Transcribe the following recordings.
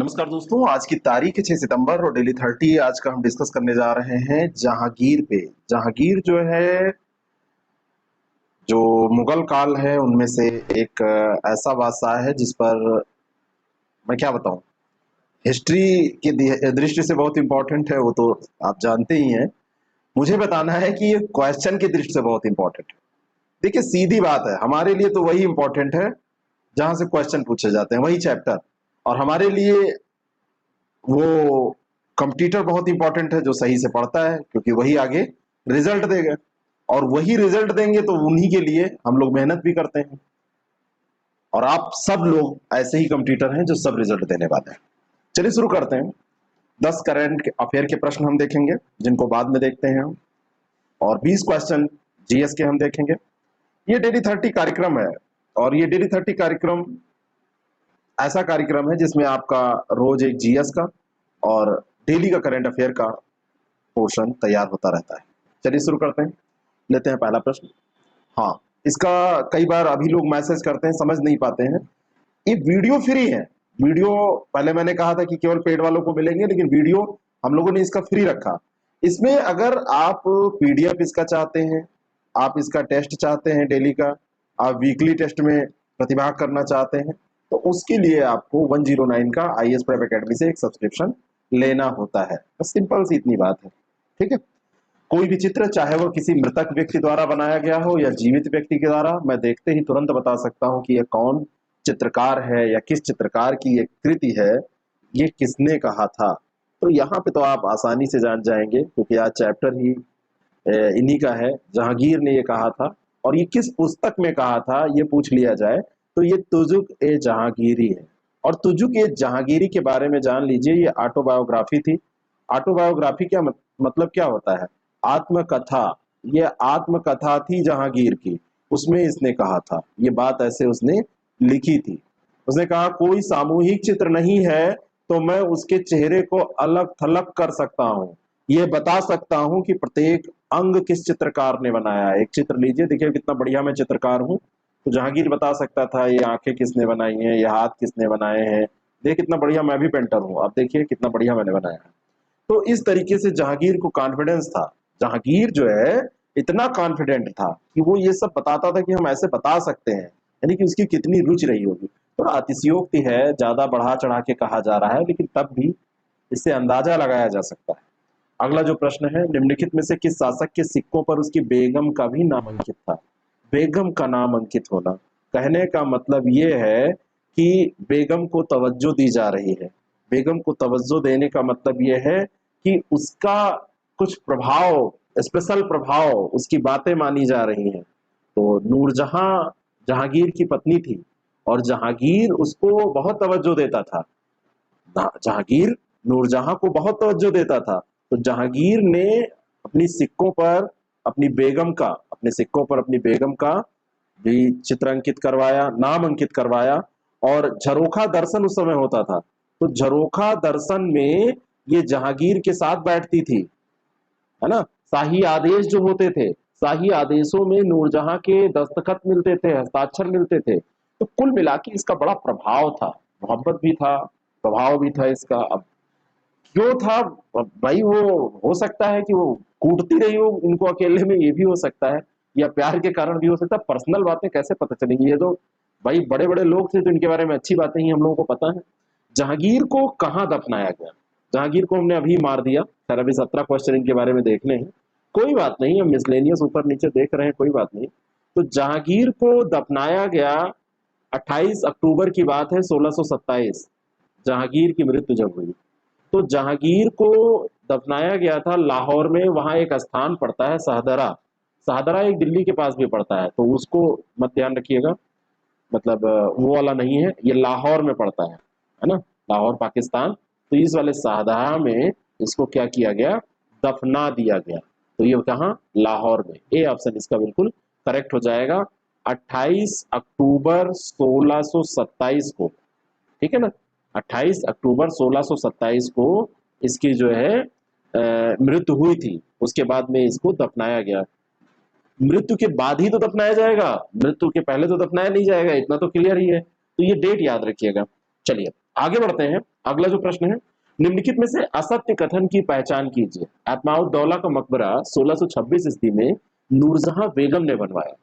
नमस्कार दोस्तों, आज की तारीख है 6 सितंबर और डेली 30 आज का हम डिस्कस करने जा रहे हैं जहांगीर पे। जहांगीर जो है, जो मुगल काल है उनमें से एक ऐसा बादशाह है जिस पर मैं क्या बताऊं, हिस्ट्री की दृष्टि से बहुत इंपॉर्टेंट है, वो तो आप जानते ही हैं। मुझे बताना है कि ये क्वेश्चन की दृष्टि से बहुत इंपॉर्टेंट है। देखिए, सीधी बात है, हमारे लिए तो वही इंपॉर्टेंट है जहां से क्वेश्चन पूछे जाते हैं, वही चैप्टर। और हमारे लिए वो कंप्यूटर बहुत इंपॉर्टेंट है जो सही से पढ़ता है, क्योंकि वही आगे रिजल्ट देगा, और वही रिजल्ट देंगे तो उन्हीं के लिए हम लोग मेहनत भी करते हैं। और आप सब लोग ऐसे ही कंप्यूटर हैं जो सब रिजल्ट देने वाले हैं। चलिए शुरू करते हैं। 10 करंट अफेयर के प्रश्न हम देखेंगे, जिनको बाद में देखते हैं हम, और 20 क्वेश्चन जीएस के हम देखेंगे। ये डेली 30 कार्यक्रम है, और ये डेली 30 कार्यक्रम ऐसा कार्यक्रम है जिसमें आपका रोज एक जीएस का और डेली का करंट अफेयर का पोर्शन तैयार होता रहता है। चलिए शुरू करते हैं। लेते हैं पहला प्रश्न। हाँ, इसका कई बार अभी लोग मैसेज करते हैं, समझ नहीं पाते हैं। ये वीडियो फ्री है। वीडियो पहले मैंने कहा था कि केवल पेड वालों को मिलेंगे, लेकिन वीडियो हम लोगों ने इसका फ्री रखा। इसमें अगर आप पीडीएफ इसका चाहते हैं, आप इसका टेस्ट चाहते हैं डेली का, आप वीकली टेस्ट में प्रतिभाग करना चाहते हैं, तो उसके लिए आपको 109 का आईएएस प्रेप एकेडमी से एक सब्सक्रिप्शन लेना होता है। बस सिंपल सी इतनी बात है, ठीक है। कोई भी चित्र, चाहे वो किसी मृतक व्यक्ति द्वारा बनाया गया हो या जीवित व्यक्ति के द्वारा, मैं देखते ही तुरंत बता सकता हूं कि यह कौन चित्रकार है या किस चित्रकार की ये कृति है, ये किसने कहा था। तो यहाँ पे तो आप आसानी से जान जाएंगे, क्योंकि आज चैप्टर ही इन्हीं का है। जहांगीर ने ये कहा था, और ये किस पुस्तक में कहा था ये पूछ लिया जाए तो ये तुजुक ए जहांगीरी है। और तुजुक ए जहांगीरी के बारे में जान लीजिए, ये ऑटोबायोग्राफी थी। ऑटोबायोग्राफी क्या मतलब क्या होता है? आत्मकथा। ये आत्मकथा थी जहांगीर की, उसमें इसने कहा था, ये बात ऐसे उसने लिखी थी। उसने कहा, कोई सामूहिक चित्र नहीं है तो मैं उसके चेहरे को अलग थलग कर सकता हूँ, ये बता सकता हूँ कि प्रत्येक अंग किस चित्रकार ने बनाया है। एक चित्र लीजिए, देखिए कितना बढ़िया मैं चित्रकार हूँ। तो जहांगीर बता सकता था ये आंखें किसने बनाई हैं, ये हाथ किसने बनाए हैं, देख कितना बढ़िया मैं भी पेंटर हूँ, आप देखिए कितना बढ़िया मैंने बनाया है। तो इस तरीके से जहांगीर को कॉन्फिडेंस था। जहांगीर जो है इतना कॉन्फिडेंट था कि वो ये सब बताता था कि हम ऐसे बता सकते हैं, यानी कि उसकी कितनी रुचि रही होगी। थोड़ा अतिशयोक्ति है, ज्यादा बढ़ा चढ़ा के कहा जा रहा है, लेकिन तब भी इससे अंदाजा लगाया जा सकता है। अगला जो प्रश्न है, निम्नलिखित में से किस शासक के सिक्कों पर उसकी बेगम का भी नाम अंकित था? बेगम का नाम अंकित होना, कहने का मतलब ये है कि बेगम को तवज्जो दी जा रही है। बेगम को तवज्जो देने का मतलब ये है कि उसका कुछ प्रभाव, स्पेशल प्रभाव, उसकी बातें मानी जा रही हैं। तो नूरजहां जहांगीर की पत्नी थी, और जहांगीर उसको बहुत तवज्जो देता था। जहांगीर नूरजहां को बहुत तवज्जो देता था। तो जहांगीर ने अपनी सिक्कों पर अपनी बेगम का, अपने सिक्कों पर अपनी बेगम का भी चित्र अंकित करवाया, नाम अंकित करवाया। और झरोखा दर्शन उस समय होता था, तो झरोखा दर्शन में ये जहांगीर के साथ बैठती थी, है ना। शाही आदेश जो होते थे, शाही आदेशों में नूरजहां के दस्तखत मिलते थे, हस्ताक्षर मिलते थे। तो कुल मिला के इसका बड़ा प्रभाव था, मोहब्बत भी था, प्रभाव भी था इसका। अब क्यों था भाई, वो हो सकता है कि वो कूटती रही हो इनको अकेले में, ये भी हो सकता है, या प्यार के कारण भी हो सकता है। पर्सनल बातें कैसे पता चलेंगी, ये तो भाई बड़े बड़े लोग थे तो इनके बारे में अच्छी बातें ही हम लोगों को पता है। जहांगीर को कहाँ दफनाया गया? जहांगीर को हमने अभी मार दिया, सर अभी 17 क्वेश्चन इनके बारे में देखने हैं। कोई बात नहीं, हम मिसलेनियस ऊपर नीचे देख रहे हैं, कोई बात नहीं। तो जहांगीर को दफनाया गया 28 अक्टूबर की बात है 1627, जहांगीर की मृत्यु जब हुई। तो जहांगीर को दफनाया गया था लाहौर में, वहां एक स्थान पड़ता है शाहदरा। शाहदरा एक दिल्ली के पास भी पड़ता है, तो उसको मत ध्यान रखिएगा, मतलब वो वाला नहीं है, ये लाहौर में पड़ता है ना, लाहौर पाकिस्तान। तो इस वाले शाहदरा में इसको क्या किया गया? दफना दिया गया। तो ये कहाँ? लाहौर में। ए ऑप्शन इसका बिल्कुल करेक्ट हो जाएगा। 28 अक्टूबर 1627 को, ठीक है ना, 28 अक्टूबर 1627 को इसकी जो है मृत्यु हुई थी। उसके बाद में इसको दफनाया गया। मृत्यु के बाद ही तो दफनाया जाएगा, मृत्यु के पहले तो दफनाया नहीं जाएगा, इतना तो क्लियर ही है। तो ये डेट याद रखिएगा। चलिए आगे बढ़ते हैं। अगला जो प्रश्न है, निम्नलिखित में से असत्य कथन की पहचान कीजिए। एतमाउद्दौला का मकबरा 1626 ईस्वी में नूरजहां बेगम ने बनवाया।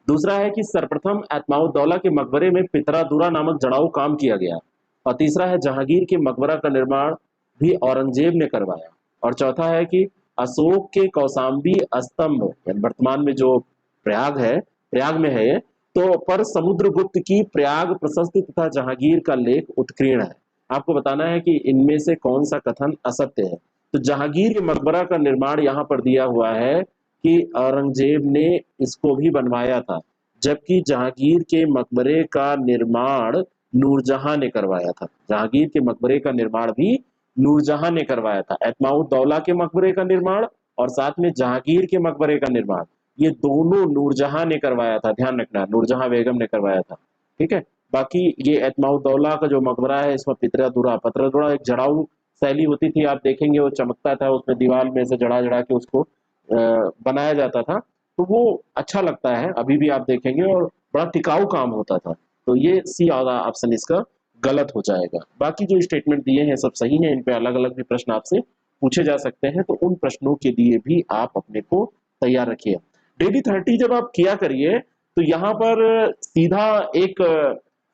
दूसरा है कि सर्वप्रथम एतमाउद्दौला के मकबरे में पितरादुरा नामक जड़ाऊ काम किया गया। और तीसरा है जहांगीर के मकबरा का निर्माण भी औरंगजेब ने करवाया। और चौथा है कि अशोक के कौशाम्बी स्तंभ, वर्तमान में जो प्रयाग है, प्रयाग में है ये, तो पर समुद्रगुप्त की प्रयाग प्रशस्ति तथा जहांगीर का लेख उत्कीर्ण है। आपको बताना है कि इनमें से कौन सा कथन असत्य है। तो जहांगीर के मकबरा का निर्माण यहाँ पर दिया हुआ है कि औरंगजेब ने इसको भी बनवाया था, जबकि जहांगीर के मकबरे का निर्माण नूरजहां ने करवाया था। जहांगीर के मकबरे का निर्माण भी नूरजहां ने करवाया था। एतमाउद्दौला के मकबरे का निर्माण और साथ में जहांगीर के मकबरे का निर्माण, ये दोनों नूरजहां ने करवाया था। ध्यान रखना, नूरजहां बेगम ने करवाया था। ठीक है। बाकी ये एतमाउद्दौला का जो मकबरा है, इसमें पितरादुरा एक जड़ाऊ शैली होती थी, आप देखेंगे वो चमकता था, उसमें दीवार में से जड़ा जड़ा के उसको बनाया जाता था, तो वो अच्छा लगता है अभी भी आप देखेंगे, और बड़ा टिकाऊ काम होता था। तो ये सी वाला ऑप्शन इसका गलत हो जाएगा। बाकी जो स्टेटमेंट दिए हैं सब सही है, इन पे अलग अलग भी प्रश्न आपसे पूछे जा सकते हैं, तो उन प्रश्नों के लिए भी आप अपने को तैयार रखिए। डेली 30 जब आप किया करिए तो यहाँ पर सीधा एक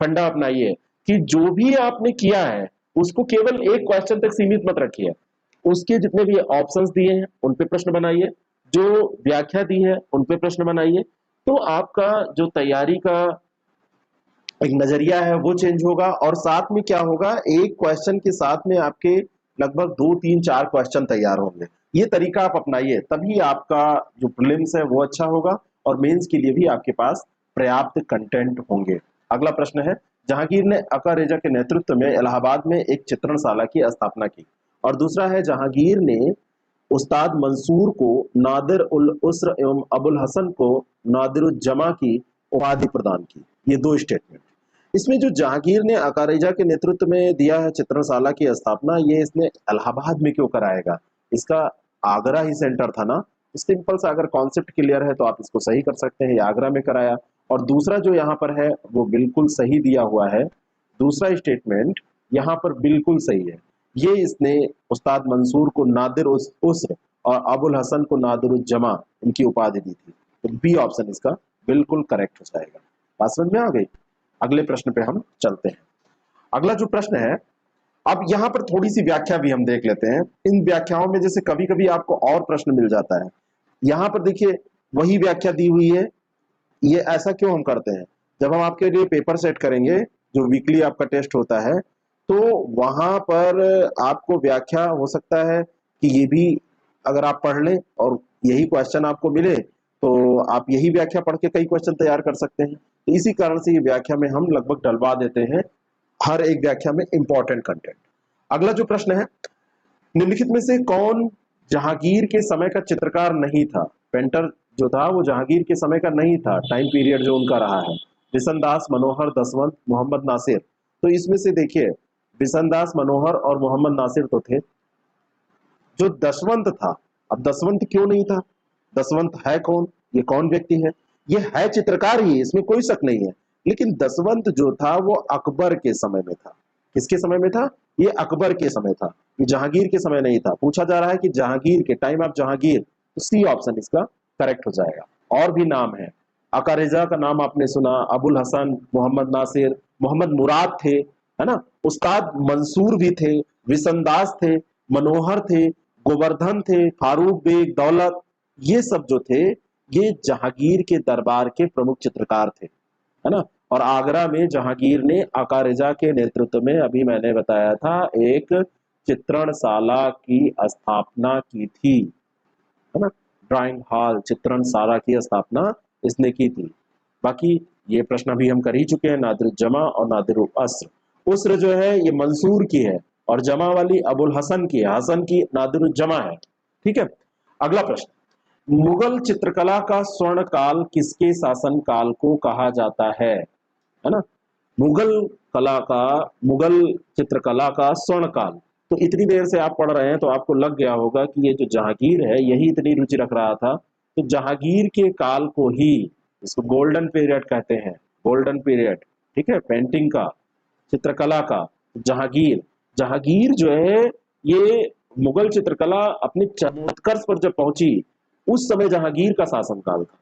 फंडा अपनाइए कि जो भी आपने किया है उसको केवल एक क्वेश्चन तक सीमित मत रखिए। उसके जितने भी ऑप्शंस दिए हैं उन पे प्रश्न बनाइए, जो व्याख्या दी है उन पे प्रश्न बनाइए, तो आपका जो तैयारी का एक नजरिया है वो चेंज होगा। और साथ में क्या होगा, एक क्वेश्चन के साथ में आपके लगभग 2 3 4 क्वेश्चन तैयार होंगे। ये तरीका आप अपनाइए, तभी आपका जो प्रीलिम्स है वो अच्छा होगा और मेंस के लिए भी आपके पास पर्याप्त कंटेंट होंगे। अगला प्रश्न है, जहांगीर ने अका रेजा के नेतृत्व में इलाहाबाद में एक चित्रणशाला की स्थापना की। और दूसरा है, जहांगीर ने उस्ताद मंसूर को नादिर उल उस्र एवं अबुल हसन को नादिरुज्जमा की उपाधि प्रदान की। ये दो स्टेटमेंट। इसमें जो जहांगीर ने अकारेजा के नेतृत्व में दिया है चित्रणशाला की स्थापना, ये इसने इलाहाबाद में क्यों कराएगा, इसका आगरा ही सेंटर था ना। सिंपल सा अगर कॉन्सेप्ट क्लियर है तो आप इसको सही कर सकते हैं, ये आगरा में कराया। और दूसरा जो यहाँ पर है वो बिल्कुल सही दिया हुआ है, दूसरा स्टेटमेंट यहाँ पर बिल्कुल सही है। ये इसने उस्ताद मंसूर को नादिर उस्र और अबुल हसन को नादिरुज्जमा इनकी उपाधि दी थी। तो बी ऑप्शन इसका बिल्कुल करेक्ट हो जाएगा। बात समझ में आ गई। अगले प्रश्न पे हम चलते हैं। अगला जो प्रश्न है, अब यहाँ पर थोड़ी सी व्याख्या भी हम देख लेते हैं। इन व्याख्याओं में जैसे कभी कभी आपको और प्रश्न मिल जाता है, यहाँ पर देखिए वही व्याख्या दी हुई है। ये ऐसा क्यों हम करते हैं, जब हम आपके लिए पेपर सेट करेंगे, जो वीकली आपका टेस्ट होता है, तो वहां पर आपको व्याख्या हो सकता है कि ये भी अगर आप पढ़ लें और यही क्वेश्चन आपको मिले तो आप यही व्याख्या पढ़ के कई क्वेश्चन तैयार कर सकते हैं। तो इसी कारण से ये व्याख्या में हम लगभग डलवा देते हैं हर एक व्याख्या में इंपॉर्टेंट कंटेंट। अगला जो प्रश्न है, निम्नलिखित में से कौन जहांगीर के समय का चित्रकार नहीं था। पेंटर जो था वो जहांगीर के समय का नहीं था, टाइम पीरियड जो उनका रहा है। बिशनदास, मनोहर, दसवंत, मोहम्मद नासिर। तो इसमें से देखिए बिशनदास, मनोहर और मोहम्मद नासिर तो थे। जो दसवंत था, अब दसवंत क्यों नहीं था, दसवंत है कौन, ये कौन व्यक्ति है, ये है चित्रकार ही, इसमें कोई शक नहीं है। लेकिन दसवंत जो था वो अकबर के समय में था। किसके समय में था, ये अकबर के समय था, ये जहांगीर के समय नहीं था। पूछा जा रहा है कि जहांगीर के टाइम ऑफ जहांगीर, तो सी ऑप्शन इसका करेक्ट हो जाएगा। और भी नाम है, अका रेजा का नाम आपने सुना, अबुल हसन, मोहम्मद नासिर, मोहम्मद मुराद थे, है ना, उस्ताद मंसूर भी थे, विसनदास थे, मनोहर थे, गोवर्धन थे, फारूक बेग, दौलत, ये सब जो थे ये जहांगीर के दरबार के प्रमुख चित्रकार थे, है ना। और आगरा में जहांगीर ने अका रेजा के नेतृत्व में, अभी मैंने बताया था, एक चित्रणशाला की स्थापना की थी, है ना। ड्राइंग हॉल, चित्रणशाला की स्थापना इसने की थी। बाकी ये प्रश्न भी हम कर ही चुके हैं, नादिरुज्जमा और नादिरुल उस्र जो है ये मंसूर की है, और जमा वाली अबुल हसन की है, हसन की नादिरुज्जमा है। ठीक है। अगला प्रश्न, मुगल चित्रकला का स्वर्ण काल किसके शासन काल को कहा जाता है ना। मुगल चित्रकला का स्वर्ण काल, तो इतनी देर से आप पढ़ रहे हैं तो आपको लग गया होगा कि ये जो जहांगीर है यही इतनी रुचि रख रहा था। तो जहांगीर के काल को ही इसको गोल्डन पीरियड कहते हैं, गोल्डन पीरियड। ठीक है, पेंटिंग का, चित्रकला का, जहांगीर, जहांगीर जो है ये मुगल चित्रकला अपने चरमोत्कर्ष पर जब पहुंची उस समय जहांगीर का शासनकाल था।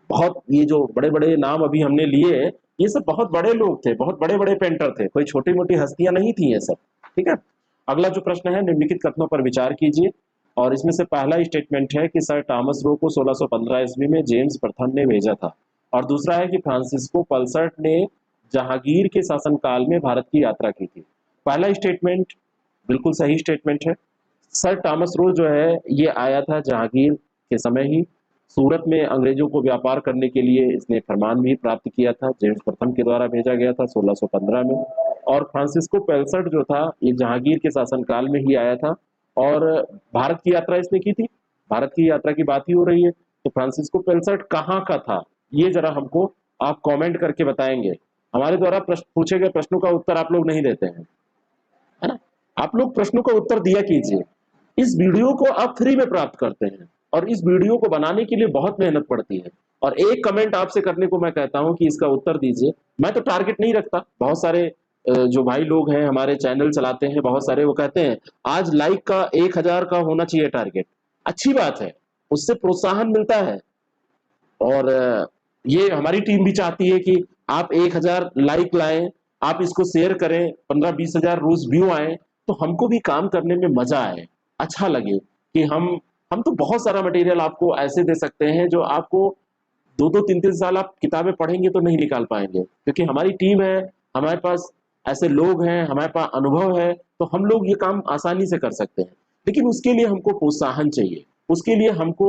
बहुत ये जो बड़े बड़े नाम अभी हमने लिए ये सब बहुत बड़े लोग थे, बहुत बड़े बड़े पेंटर थे, कोई छोटी मोटी हस्तियां नहीं थी ये सब। ठीक है, अगला जो प्रश्न है, निम्नलिखित कथनों पर विचार कीजिए। और इसमें से पहला स्टेटमेंट है कि सर टॉमस रो को 1615 ईस्वी में जेम्स प्रथम ने भेजा था, और दूसरा है कि फ्रांसिस्को पल्सर्ट ने जहांगीर के शासनकाल में भारत की यात्रा की थी। पहला स्टेटमेंट बिल्कुल सही स्टेटमेंट है। सर टॉमस रो जो है ये आया था जहांगीर के समय ही। सूरत में अंग्रेजों को व्यापार करने के लिए इसने फरमान भी प्राप्त किया था, जेम्स प्रथम के द्वारा भेजा गया था 1615 में। और फ्रांसिस्को पेल्सर्ट जो था ये जहांगीर के शासनकाल में ही आया था, और भारत की यात्रा इसने की थी। भारत की यात्रा की बात ही हो रही है, तो फ्रांसिस्को पेल्सर्ट कहाँ का था ये जरा हमको आप कमेंट करके बताएंगे। हमारे द्वारा प्रश्न पूछे गए प्रश्नों का उत्तर आप लोग नहीं देते हैं, है ना। आप लोग प्रश्नों का उत्तर दिया कीजिए। इस वीडियो को आप फ्री में प्राप्त करते हैं, और इस वीडियो को बनाने के लिए बहुत मेहनत पड़ती है, और एक कमेंट आपसे करने को मैं कहता हूं कि इसका उत्तर दीजिए। मैं तो टारगेट नहीं रखता, बहुत सारे जो भाई लोग हैं हमारे चैनल चलाते हैं बहुत सारे, वो कहते हैं आज लाइक का 1000 का होना चाहिए टारगेट। अच्छी बात है, उससे प्रोत्साहन मिलता है, और ये हमारी टीम भी चाहती है कि आप 1000 लाइक लाएं, आप इसको शेयर करें, 15-20 हजार रोज व्यू आए, तो हमको भी काम करने में मजा आए, अच्छा लगे कि हम तो बहुत सारा मटेरियल आपको ऐसे दे सकते हैं जो आपको 2-2 3-3 साल आप किताबें पढ़ेंगे तो नहीं निकाल पाएंगे, क्योंकि हमारी टीम है, हमारे पास ऐसे लोग हैं, हमारे पास अनुभव है, तो हम लोग ये काम आसानी से कर सकते हैं। लेकिन उसके लिए हमको प्रोत्साहन चाहिए, उसके लिए हमको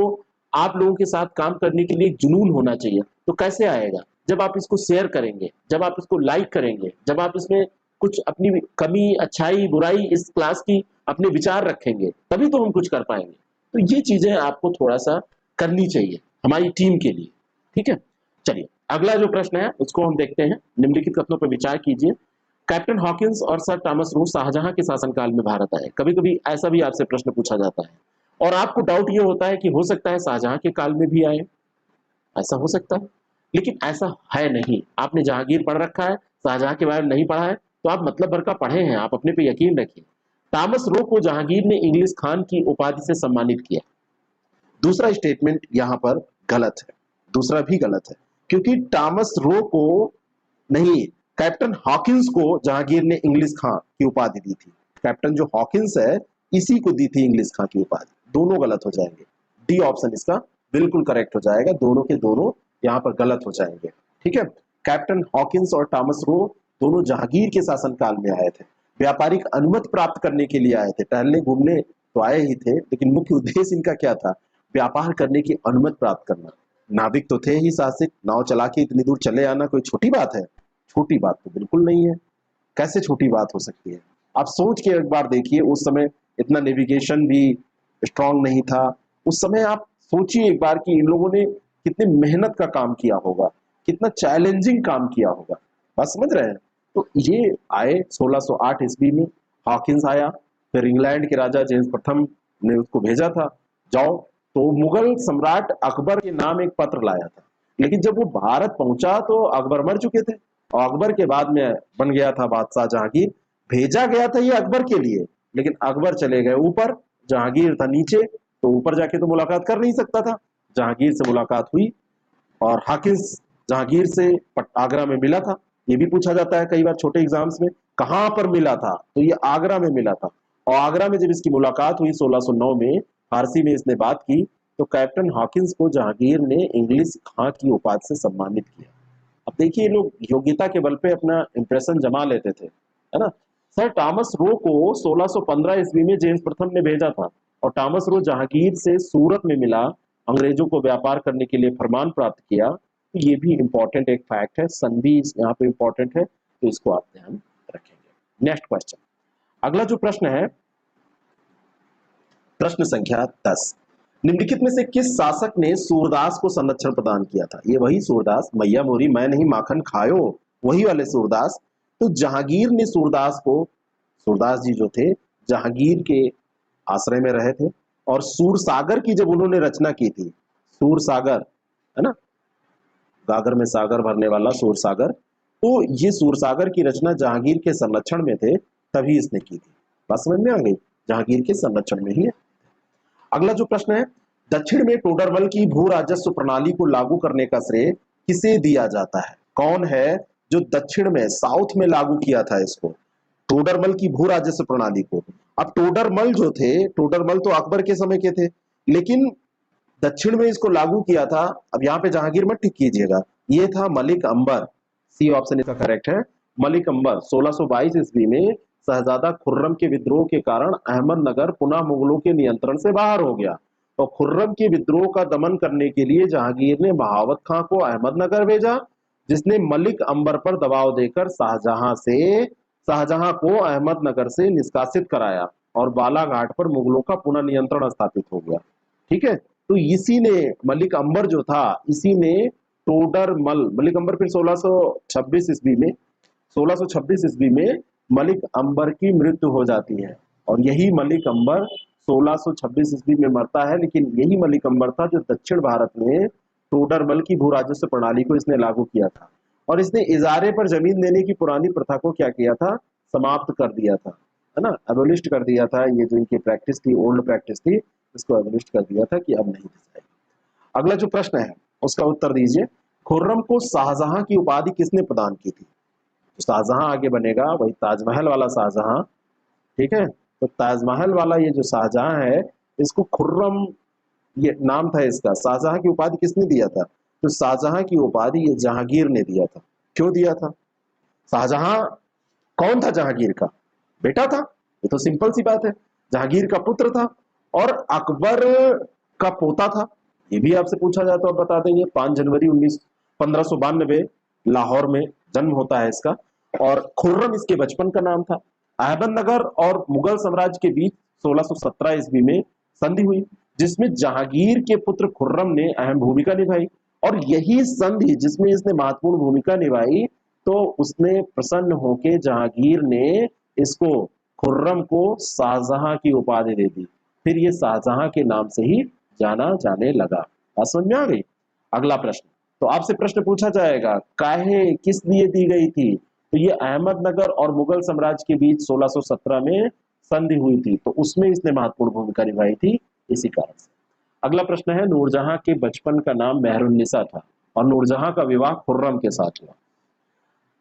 आप लोगों के साथ काम करने के लिए जुनून होना चाहिए। तो कैसे आएगा? जब आप इसको शेयर करेंगे, जब आप इसको लाइक करेंगे, जब आप इसमें कुछ अपनी कमी अच्छाई बुराई इस क्लास की अपने विचार रखेंगे, तभी तो हम कुछ कर पाएंगे। तो ये चीजें आपको थोड़ा सा करनी चाहिए हमारी टीम के लिए। ठीक है, चलिए अगला जो प्रश्न है उसको हम देखते हैं। निम्नलिखित कथनों पर विचार कीजिए। कैप्टन हॉकिंस और सर टॉमस रो शाहजहां के शासनकाल में भारत आए। कभी कभी ऐसा भी आपसे प्रश्न पूछा जाता है, और आपको डाउट ये होता है कि हो सकता है शाहजहां के काल में भी आए, ऐसा हो सकता है, लेकिन ऐसा है नहीं। आपने जहांगीर पढ़ रखा है, शाहजहां के बारे में नहीं पढ़ा है, तो आप मतलब भर का पढ़े हैं, आप अपने पे यकीन रखिए। टॉमस रो को जहांगीर ने इंग्लिश खान की उपाधि से सम्मानित किया। दूसरा स्टेटमेंट यहां पर गलत है, दूसरा भी गलत है, क्योंकि टॉमस रो को नहीं, कैप्टन हॉकिंस को जहांगीर ने इंग्लिश खां की उपाधि दी थी। कैप्टन जो हॉकिंस है इसी को दी थी इंग्लिश खां की उपाधि। दोनों गलत हो जाएंगे, डी ऑप्शन इसका बिल्कुल करेक्ट हो जाएगा, दोनों के दोनों यहाँ पर गलत हो जाएंगे। ठीक है, कैप्टन हॉकिंस और टॉमस रो दोनों जहांगीर के शासनकाल में आए थे, व्यापारिक अनुमति प्राप्त करने के लिए आए थे। टहलने घूमने तो आए ही थे, लेकिन मुख्य उद्देश्य इनका क्या था? व्यापार करने की अनुमति प्राप्त करना। नाविक तो थे ही साहसिक, नाव चला के इतनी दूर चले आना कोई छोटी बात है? छोटी बात तो बिल्कुल नहीं है। कैसे छोटी बात हो सकती है? आप सोच के एक बार देखिए, उस समय इतना नेविगेशन भी स्ट्रांग नहीं था। उस समय आप सोचिए एक बार कि इन लोगों ने कितनी मेहनत का काम किया होगा, कितना चैलेंजिंग काम किया होगा। बात समझ रहे हैं? तो ये आए 1608 ईस्वी में, हॉकिंस आया, फिर इंग्लैंड के राजा जेम्स प्रथम ने उसको भेजा था, जाओ। तो मुगल सम्राट अकबर के नाम एक पत्र लाया था, लेकिन जब वो भारत पहुंचा तो अकबर मर चुके थे, और अकबर के बाद में बन गया था बादशाह जहांगीर। भेजा गया था ये अकबर के लिए, लेकिन अकबर चले गए ऊपर, जहांगीर था नीचे, तो ऊपर जाके तो मुलाकात कर नहीं सकता था। जहांगीर से मुलाकात हुई, और हाकिस जहांगीर से आगरा में मिला था। ये भी पूछा जाता है कई बार छोटे एग्जाम्स में, कहां पर मिला था? तो ये आगरा में मिला था, और आगरा में जब इसकी मुलाकात हुई 1609 में, फारसी में इसने बात की, तो कैप्टन हॉकिंस को जहांगीर ने इंग्लिश खां की उपाधि से सम्मानित किया। अब देखिए, लोग योग्यता के बल पे अपना इंप्रेशन जमा लेते थे, है ना। सर टॉमस रो को 1615 ईस्वी में जेम्स प्रथम ने भेजा था, और टॉमस रो जहांगीर से सूरत में मिला, अंग्रेजों को व्यापार करने के लिए फरमान प्राप्त किया। तो ये भी इंपॉर्टेंट एक फैक्ट है, सन भी यहाँ पे इंपॉर्टेंट है, तो इसको आप ध्यान रखेंगे। नेक्स्ट क्वेश्चन, अगला जो प्रश्न है, प्रश्न संख्या 10। निम्नलिखित में से किस शासक ने सूरदास को संरक्षण प्रदान किया था? ये वही सूरदास, मैया मोरी मैं नहीं माखन खायो, वही वाले सूरदास। तो जहांगीर ने सूरदास को, सूरदास जी जो थे जहांगीर के आश्रय में रहे थे, और सूरसागर की जब उन्होंने रचना की थी, सूरसागर, है ना, गागर में सागर भरने वाला सूरसागर, तो ये सूरसागर की रचना जहांगीर के संरक्षण में थे, तभी इसने की थी। बात समझ में आ गई? जहांगीर के संरक्षण में ही है। अगला जो प्रश्न है, दक्षिण में टोडरमल की भू राजस्व प्रणाली को लागू करने का श्रेय किसे दिया जाता है? कौन है जो दक्षिण में, साउथ में लागू किया था इसको, टोडरमल की भू राजस्व प्रणाली को? अब टोडरमल जो थे, टोडरमल तो अकबर के समय के थे, लेकिन दक्षिण में इसको लागू किया था, अब यहाँ पे जहांगीर मत टिक कीजिएगा, ये था मलिक अंबर। सी ऑप्शन इसका करेक्ट है, मलिक अंबर। 1622 ईस्वी में शहजादा खुर्रम के विद्रोह के कारण अहमदनगर पुनः मुगलों के नियंत्रण से बाहर हो गया, और खुर्रम के विद्रोह का दमन करने के लिए जहांगीर ने बहावत खां को अहमदनगर भेजा, जिसने मलिक अंबर पर दबाव देकर शाहजहां को अहमदनगर से निष्कासित कराया और बालाघाट पर मुगलों का पुनः नियंत्रण स्थापित हो गया। ठीक है, तो इसी ने, मलिक अंबर जो था, इसी ने टोडरमल, मलिक अंबर फिर 1626 ईस्वी में, 1626 ईस्वी में मलिक अंबर की मृत्यु हो जाती है, और यही मलिक अंबर 1626 ईस्वी में मरता है। लेकिन यही मलिक अंबर था जो दक्षिण भारत में टोडरमल की भू राजस्व प्रणाली को इसने लागू किया था, और इसने इजारे पर जमीन देने की पुरानी प्रथा को क्या किया था? समाप्त कर दिया था, है ना, एबोलिश कर दिया था। ये जो इनकी प्रैक्टिस थी, ओल्ड प्रैक्टिस थी, इसको एबोलिश कर दिया था कि अब नहीं दी जाएगी। अगला जो प्रश्न है उसका उत्तर दीजिए, खुर्रम को शाहजहां की उपाधि किसने प्रदान की थी? तो शाहजहां आगे बनेगा, वही ताजमहल वाला शाहजहां। ठीक है, तो ताजमहल वाला ये जो शाहजहां है, इसको खुर्रम, ये नाम था इसका। शाहजहां की उपाधि किसने दिया था? तो शाहजहां की उपाधि ये जहांगीर ने दिया था। क्यों दिया था? शाहजहां कौन था? जहांगीर का बेटा था, ये तो सिंपल सी बात है। जहांगीर का पुत्र था और अकबर का पोता था। ये भी आपसे पूछा जाए तो आप बता देंगे। 5 जनवरी 1592 लाहौर में जन्म होता है इसका, और खुर्रम इसके बचपन का नाम था। अहमदनगर और मुगल साम्राज्य के बीच 1617 ईस्वी में संधि हुई, जिसमें जहांगीर के पुत्र खुर्रम ने अहम भूमिका निभाई, और यही संधि जिसमें इसने महत्वपूर्ण भूमिका निभाई, तो उसने प्रसन्न होकर जहांगीर ने इसको, खुर्रम को, शाहजहां की उपाधि दे दी। फिर ये शाहजहां के नाम से ही जाना जाने लगा। बात समझ में आ गई? अगला प्रश्न, तो आपसे प्रश्न पूछा जाएगा, काहे, किस लिए दी गई थी? तो ये अहमदनगर और मुगल साम्राज्य के बीच 1617 में संधि हुई थी, तो उसमें इसने महत्वपूर्ण भूमिका निभाई थी, इसी कारण से। अगला प्रश्न है, नूरजहां के बचपन का नाम मेहरुन्निसा था और नूरजहां का विवाह खुर्रम के साथ हुआ।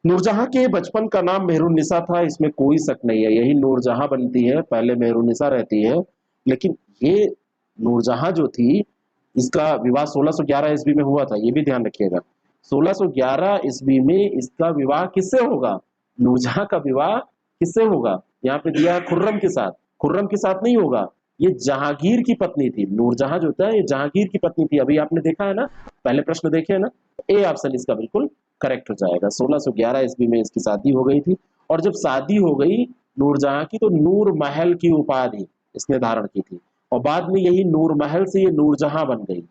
नूरजहां के बचपन का नाम मेहरुन्निसा था, इसमें कोई शक नहीं है। यही नूरजहां बनती है, पहले मेहरुन्निसा रहती है। लेकिन ये नूरजहां जो थी, इसका विवाह 1611 ईस्वी में हुआ था, ये भी ध्यान रखिएगा। 1611 ईस्वी में इसका विवाह किससे होगा? नूरजहां का विवाह किससे होगा? यहाँ पे दिया है खुर्रम के साथ। खुर्रम के साथ नहीं होगा, ये जहांगीर की पत्नी थी। नूरजहां जो था, ये जहांगीर की पत्नी थी। अभी आपने देखा है ना, पहले प्रश्न देखे है ना, ए ऑप्शन इसका बिल्कुल करेक्ट हो जाएगा। 1611 ईस्वी में इसकी शादी हो गई थी, और जब शादी हो गई नूरजहां की, तो नूर महल की उपाधि इसने धारण की थी, और बाद में यही नूर महल से ये नूरजहां बन गई।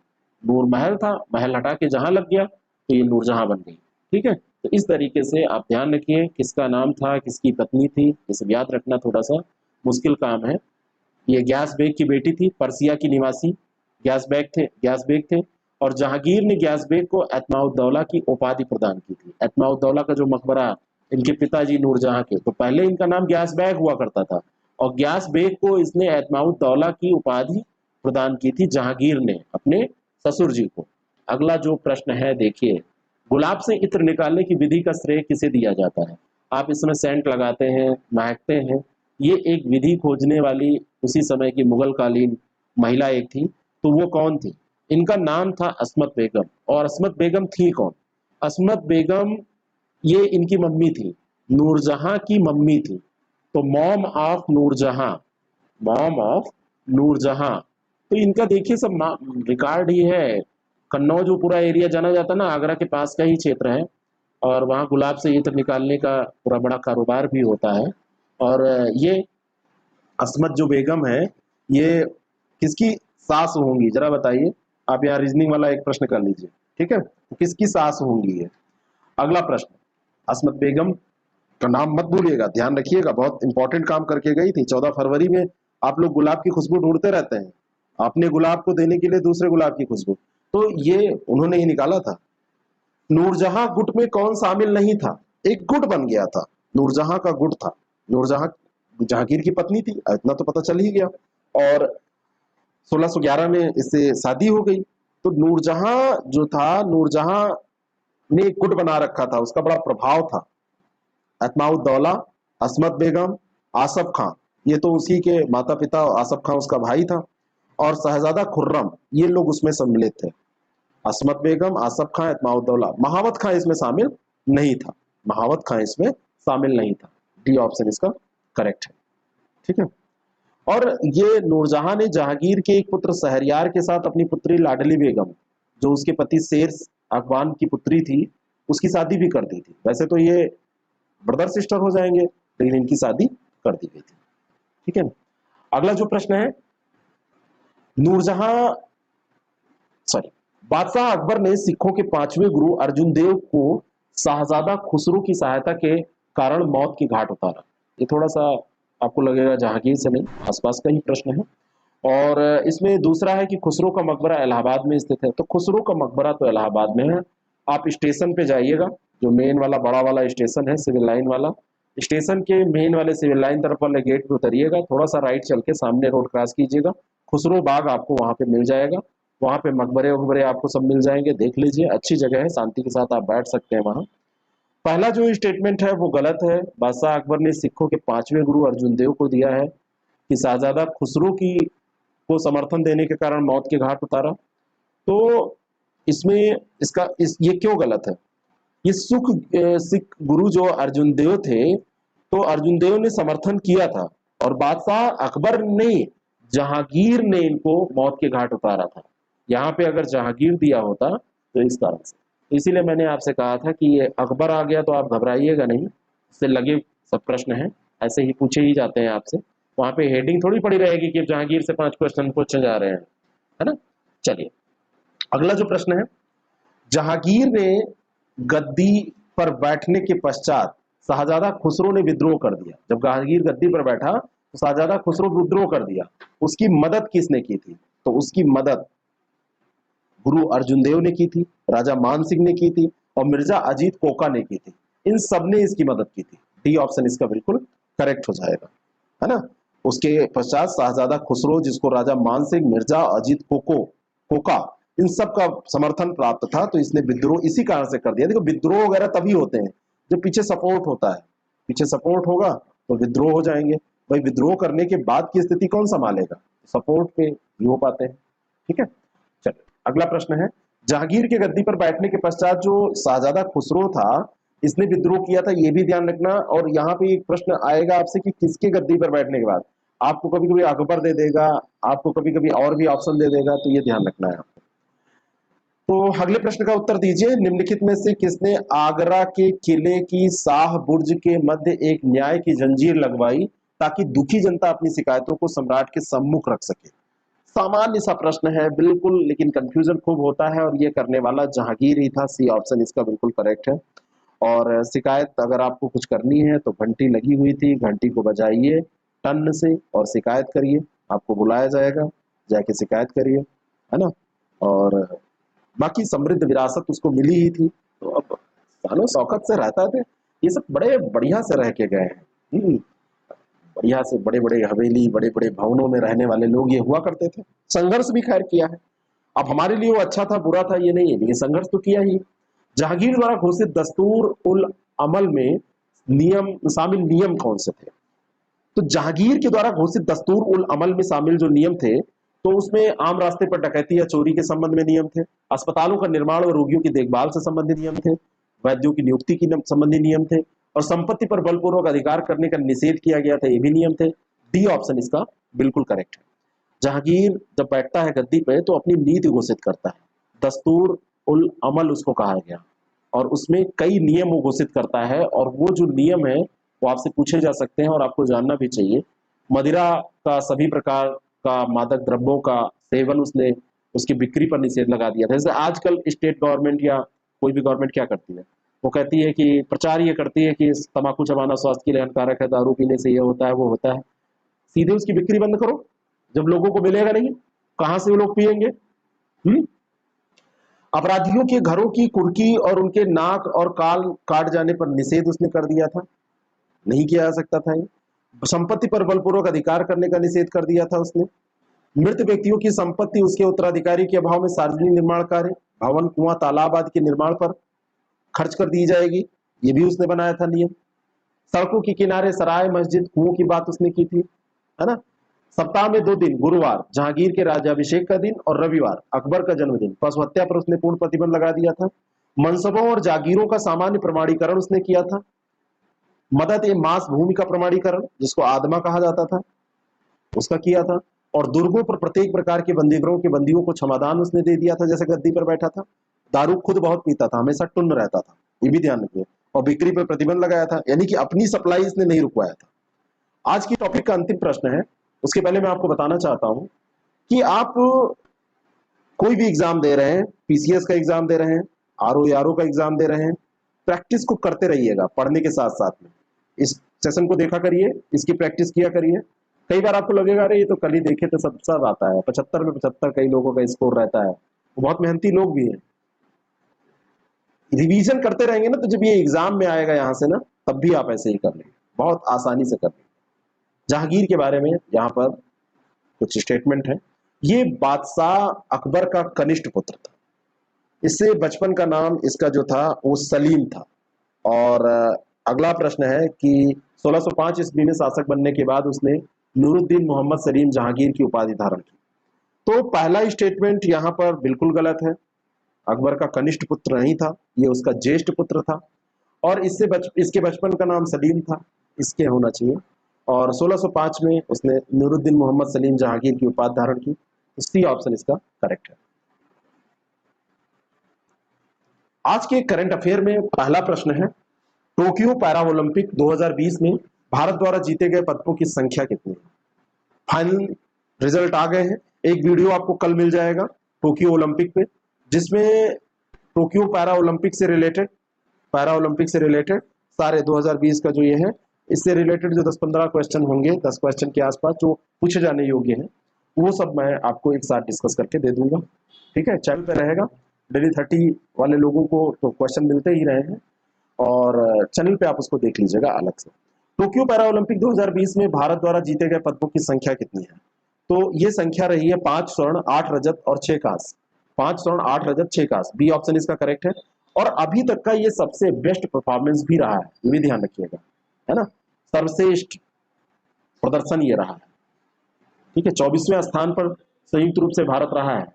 नूर महल था, महल हटा के जहां लग गया, तो ये नूरजहां बन गई। ठीक है, तो इस तरीके से आप ध्यान रखिए किसका नाम था, किसकी पत्नी थी, ये सब याद रखना थोड़ा सा मुश्किल काम है। ये ग्यास बेग की बेटी थी, पर्सिया की निवासी ग्यास बेग थे, और जहांगीर ने ग्यास बेग को एतमाउद्दौला की उपाधि प्रदान की थी। एतमाउद्दौला का जो मकबरा इनके पिताजी नूरजहां के, तो पहले इनका नाम ग्यास बेग हुआ करता था, और ग्यास बेग को इसने एतमाउद्दौला की उपाधि प्रदान की थी जहांगीर ने अपने ससुर जी को। अगला जो प्रश्न है देखिए, गुलाब से इत्र निकालने की विधि का श्रेय किसे दिया जाता है? आप इसमें सेंट लगाते हैं, महकते हैं, ये एक विधि खोजने वाली उसी समय की मुगल कालीन महिला एक थी, तो वो कौन थी? इनका नाम था अस्मत बेगम। और अस्मत बेगम थी कौन? अस्मत बेगम ये इनकी मम्मी थी, नूरजहां की मम्मी थी, तो mom of Noorjahan, mom of Noorjahan. तो इनका देखिए सब रिकॉर्ड ही है। कन्नौज जो पूरा एरिया जाना जाता है ना, आगरा के पास का ही क्षेत्र है, और वहाँ गुलाब से इत्र निकालने का पूरा बड़ा कारोबार भी होता है। और ये अस्मत जो बेगम है, ये किसकी सास होंगी, जरा बताइए। आप यहाँ रीजनिंग वाला एक प्रश्न कर लीजिए, ठीक है, तो किसकी सास होंगी ये? अगला प्रश्न, अस्मत बेगम का नाम मत भूलिएगा, ध्यान रखिएगा, बहुत इंपॉर्टेंट काम करके गई थी। 14 फरवरी में आप लोग गुलाब की खुशबू ढूंढते रहते हैं, अपने गुलाब को देने के लिए दूसरे गुलाब की खुशबू, तो ये उन्होंने ही निकाला था। नूरजहां गुट में कौन शामिल नहीं था? एक गुट बन गया था, नूरजहां का गुट था। नूरजहां जहांगीर की पत्नी थी, इतना तो पता चल ही गया। और 1611 में इससे शादी हो गई। तो नूरजहां जो था, नूरजहां ने एक गुट बना रखा था, उसका बड़ा प्रभाव था। अत्माउद्दौला, असमत बेगम, आसफ खां, ये तो उसी के माता पिता, आसफ खां उसका भाई था, और शहजादा खुर्रम, ये लोग उसमें सम्मिलित थे। असमत बेगम, आसफ खां, इत्माउद्दौला। महावत खां इसमें शामिल नहीं था, महावत खां इसमें शामिल नहीं था। डी ऑप्शन इसका करेक्ट है। ठीक है। और ये नूरजहां ने जहांगीर के एक पुत्र शहरयार के साथ अपनी पुत्री लाडली बेगम, जो उसके पति शेर अफगान की पुत्री थी, उसकी शादी भी कर दी थी। वैसे तो ये ब्रदर सिस्टर हो जाएंगे, लेकिन इनकी शादी कर दी गई थी। ठीक है। अगला जो प्रश्न है, नूरजहां सॉरी बादशाह अकबर ने सिखों के पांचवें गुरु अर्जुन देव को शाहजादा खुसरो की सहायता के कारण मौत की घाट उतारा। ये थोड़ा सा आपको लगेगा जहांगीर से नहीं, आसपास का ही प्रश्न है। और इसमें दूसरा है कि खुसरो का मकबरा इलाहाबाद में स्थित है। तो खुसरो का मकबरा तो इलाहाबाद में है। आप स्टेशन पे जाइएगा, जो मेन वाला बड़ा वाला स्टेशन है, सिविल लाइन वाला, स्टेशन के मेन वाले सिविल लाइन तरफ वाले गेट पे उतरिएगा, थोड़ा सा राइट चल के सामने रोड क्रॉस कीजिएगा, खुसरो बाग आपको वहां पे मिल जाएगा। वहां पे मकबरे वकबरे आपको सब मिल जाएंगे, देख लीजिए, अच्छी जगह है, शांति के साथ आप बैठ सकते हैं वहां। पहला जो स्टेटमेंट है वो गलत है। बादशाह अकबर ने सिखों के पांचवें गुरु अर्जुन देव को दिया है कि शाहजादा खुसरो की को समर्थन देने के कारण मौत के घाट उतारा। तो इसमें ये क्यों गलत है? ये सिख गुरु जो अर्जुन देव थे, तो अर्जुन देव ने समर्थन किया था, और बादशाह अकबर ने, जहांगीर ने इनको मौत के घाट उतारा था। यहाँ पे अगर जहांगीर दिया होता तो इस कारण से, इसीलिए मैंने आपसे कहा था कि ये अकबर आ गया तो आप घबराइएगा नहीं, इससे लगे सब प्रश्न हैं, ऐसे ही पूछे ही जाते हैं आपसे। वहां पे हेडिंग थोड़ी पड़ी रहेगी कि जहांगीर से 5 क्वेश्चन पूछे जा रहे हैं, है ना। चलिए, अगला जो प्रश्न है, जहांगीर ने गद्दी पर बैठने के पश्चात शाहजादा खुसरो ने विद्रोह कर दिया। जब जहांगीर गद्दी पर बैठा तो शाहजादा खुसरो विद्रोह कर दिया। उसकी मदद किसने की थी? तो उसकी मदद गुरु अर्जुन देव ने की थी, राजा मान सिंह ने की थी, और मिर्जा अजीत कोका ने की थी। इन सब ने इसकी मदद की थी। डी ऑप्शन इसका बिल्कुल करेक्ट हो जाएगा, है ना। उसके पश्चात शाहजादा खुसरो, जिसको राजा मान सिंह, मिर्जा अजीत कोका, इन सब का समर्थन प्राप्त था, तो इसने विद्रोह इसी कारण से कर दिया। देखो, विद्रोह वगैरह तभी होते हैं जब पीछे सपोर्ट होता है। पीछे सपोर्ट होगा तो विद्रोह हो जाएंगे। भाई, विद्रोह करने के बाद की स्थिति कौन संभालेगा? सपोर्ट पे ही हो पाते हैं। ठीक है। चलिए, अगला प्रश्न है, जहांगीर के गद्दी पर बैठने के पश्चात जो शाहजादा खुसरो था, इसने विद्रोह किया था, ये भी ध्यान रखना। और यहाँ पे एक प्रश्न आएगा आपसे कि किसके गद्दी पर बैठने के बाद, आपको कभी कभी अकबर दे देगा, आपको कभी कभी और भी ऑप्शन दे देगा, तो ये ध्यान रखना है आपको। तो अगले प्रश्न का उत्तर दीजिए, निम्नलिखित में से किसने आगरा के किले की शाह बुर्ज के मध्य एक न्याय की जंजीर लगवाई ताकि दुखी जनता अपनी शिकायतों को सम्राट के सम्मुख रख सके? सामान्य सा प्रश्न है बिल्कुल, लेकिन कंफ्यूजन खूब होता है, और ये करने वाला जहांगीर ही था। सी ऑप्शन इसका बिल्कुल करेक्ट है। और शिकायत अगर आपको कुछ करनी है तो घंटी लगी हुई थी, घंटी को बजाइए टन से और शिकायत करिए, आपको बुलाया जाएगा, जाके शिकायत करिए, है ना। और बाकी समृद्ध विरासत उसको मिली ही थी, तो अब सालों शौकत से रहता थे। ये सब बड़े बढ़िया से रह के गए हैं। बढ़िया से बड़े बड़े हवेली, बड़े बड़े भवनों में रहने वाले लोग ये हुआ करते थे। संघर्ष भी खैर किया है। अब हमारे लिए वो अच्छा था बुरा था ये नहीं है, लेकिन संघर्ष तो किया ही। जहांगीर द्वारा घोषित दस्तूर उल अमल में शामिल नियम कौन से थे? तो जहांगीर के द्वारा घोषित दस्तूर उल अमल में शामिल जो नियम थे, तो उसमें आम रास्ते पर डकैती या चोरी के संबंध में नियम थे, अस्पतालों का निर्माण और रोगियों की देखभाल से संबंधित नियम थे, वैद्यों की नियुक्ति की संबंधी नियम थे, और संपत्ति पर बलपूर्वक अधिकार करने का निषेध किया गया था, ये भी नियम थे। डी ऑप्शन इसका बिल्कुल करेक्ट है। जहांगीर जब बैठता है गद्दी पे तो अपनी नीति घोषित करता है, दस्तूर उल अमल उसको कहा गया, और उसमें कई नियम वो घोषित करता है, और वो जो नियम है वो आपसे पूछे जा सकते हैं और आपको जानना भी चाहिए। मदिरा का, सभी प्रकार का मादक द्रव्यों का सेवन उसने, उसकी बिक्री पर निषेध लगा दिया था। जैसे आजकल स्टेट गवर्नमेंट या कोई भी गवर्नमेंट क्या करती है, वो कहती है कि प्रचार ये करती है कि तंबाकू चबाना स्वास्थ्य के लिए हानिकारक है, दारू पीने से ये होता है वो होता है। सीधे उसकी बिक्री बंद करो, जब लोगों को मिलेगा नहीं, कहां से वो लोग पिएंगे? अपराधियों के घरों की कुर्की और उनके नाक और काल काट जाने पर निषेध उसने कर दिया था, नहीं किया जा सकता था ये। संपत्ति पर बलपूर्वक अधिकार करने का निषेध कर दिया था उसने। मृत व्यक्तियों की संपत्ति उसके उत्तराधिकारी के अभाव में सार्वजनिक निर्माण कार्य, भवन, कुआं, तालाब आदि के निर्माण पर खर्च कर दी जाएगी, ये भी उसने बनाया था नियम। सड़कों के किनारे सराय, मस्जिद, कुओं की बात उसने की थी, है ना। सप्ताह में 2 दिन, गुरुवार जहांगीर के राज्याभिषेक का दिन और रविवार अकबर का जन्मदिन, पशु हत्या पर उसने पूर्ण प्रतिबंध लगा दिया था। मनसबों और जागीरों का सामान्य प्रमाणीकरण उसने किया था। मदद ए मास भूमि का प्रमाणीकरण, जिसको आदमा कहा जाता था, उसका किया था। और दुर्गों पर प्रत्येक प्रकार के बंदीगृहों के बंदियों को क्षमादान उसने दे दिया था, जैसे गद्दी पर बैठा था। दारू खुद बहुत पीता था, हमेशा टुन्न रहता था, ये भी ध्यान रखिए। और बिक्री पर प्रतिबंध लगाया था, यानी कि अपनी सप्लाई इसने नहीं रुकवाया था। आज की टॉपिक का अंतिम प्रश्न है, उसके पहले मैं आपको बताना चाहता हूं कि आप कोई भी एग्जाम दे रहे हैं, पीसीएस का एग्जाम दे रहे हैं, आरओ का एग्जाम दे रहे हैं, प्रैक्टिस को करते रहिएगा पढ़ने के साथ साथ में। इस सेशन को देखा करिए, इसकी प्रैक्टिस किया करिए। कई बार आपको लगेगा अरे ये तो कल ही देखे तो सब आता है, 75 में 75 कई लोगों का स्कोर रहता है, वो बहुत मेहनती लोग भी हैं। रिवीजन करते रहेंगे ना, तो जब ये एग्जाम में आएगा यहाँ से ना, तब भी आप ऐसे ही कर लेंगे, बहुत आसानी से कर लेंगे। जहांगीर के बारे में यहाँ पर कुछ स्टेटमेंट है। ये बादशाह अकबर का कनिष्ठ पुत्र था। इससे बचपन का नाम इसका जो था वो सलीम था। और अगला प्रश्न है कि 1605 ईस्वी में शासक बनने के बाद उसने नूरुद्दीन मोहम्मद सलीम जहांगीर की उपाधि धारण की। तो पहला स्टेटमेंट यहाँ पर बिल्कुल गलत है। अकबर का कनिष्ठ पुत्र नहीं था, ये उसका ज्येष्ठ पुत्र था। और इसके बचपन का नाम सलीम था, इसके होना चाहिए। और 1605 में उसने नूरुद्दीन मोहम्मद सलीम जहांगीर की उपाधि धारण की। सी ऑप्शन इसका करेक्ट है। आज के करंट अफेयर में पहला प्रश्न है, टोक्यो पैरा ओलंपिक 2020 में भारत द्वारा जीते गए पदकों की संख्या कितनी है? फाइनल रिजल्ट आ गए हैं। एक वीडियो आपको कल मिल जाएगा टोक्यो ओलंपिक पे, जिसमें टोक्यो पैरा ओलंपिक से रिलेटेड सारे 2020 का जो ये है, इससे रिलेटेड जो 10-15 क्वेश्चन होंगे, 10 क्वेश्चन के आसपास जो पूछे जाने योग्य है, वो सब मैं आपको एक साथ डिस्कस करके दे दूंगा। ठीक है, चैनल पे रहेगा। डेली 30 वाले लोगों को तो क्वेश्चन मिलते ही रहे हैं, और चैनल पे आप उसको देख लीजिएगा अलग से। टोक्यो पैरा ओलंपिक 2020 में भारत द्वारा जीते गए पदकों की संख्या कितनी है? तो ये संख्या रही है 5 स्वर्ण, 8 रजत और 6 कांस्य। 5 स्वर्ण, 8 रजत, 6 कांस्य, बी ऑप्शन इसका करेक्ट है। और अभी तक का ये सबसे बेस्ट परफॉर्मेंस भी रहा है, ये भी ध्यान रखिएगा, है ना। सर्वश्रेष्ठ प्रदर्शन ये रहा है। ठीक है, 24वें स्थान पर संयुक्त रूप से भारत रहा है।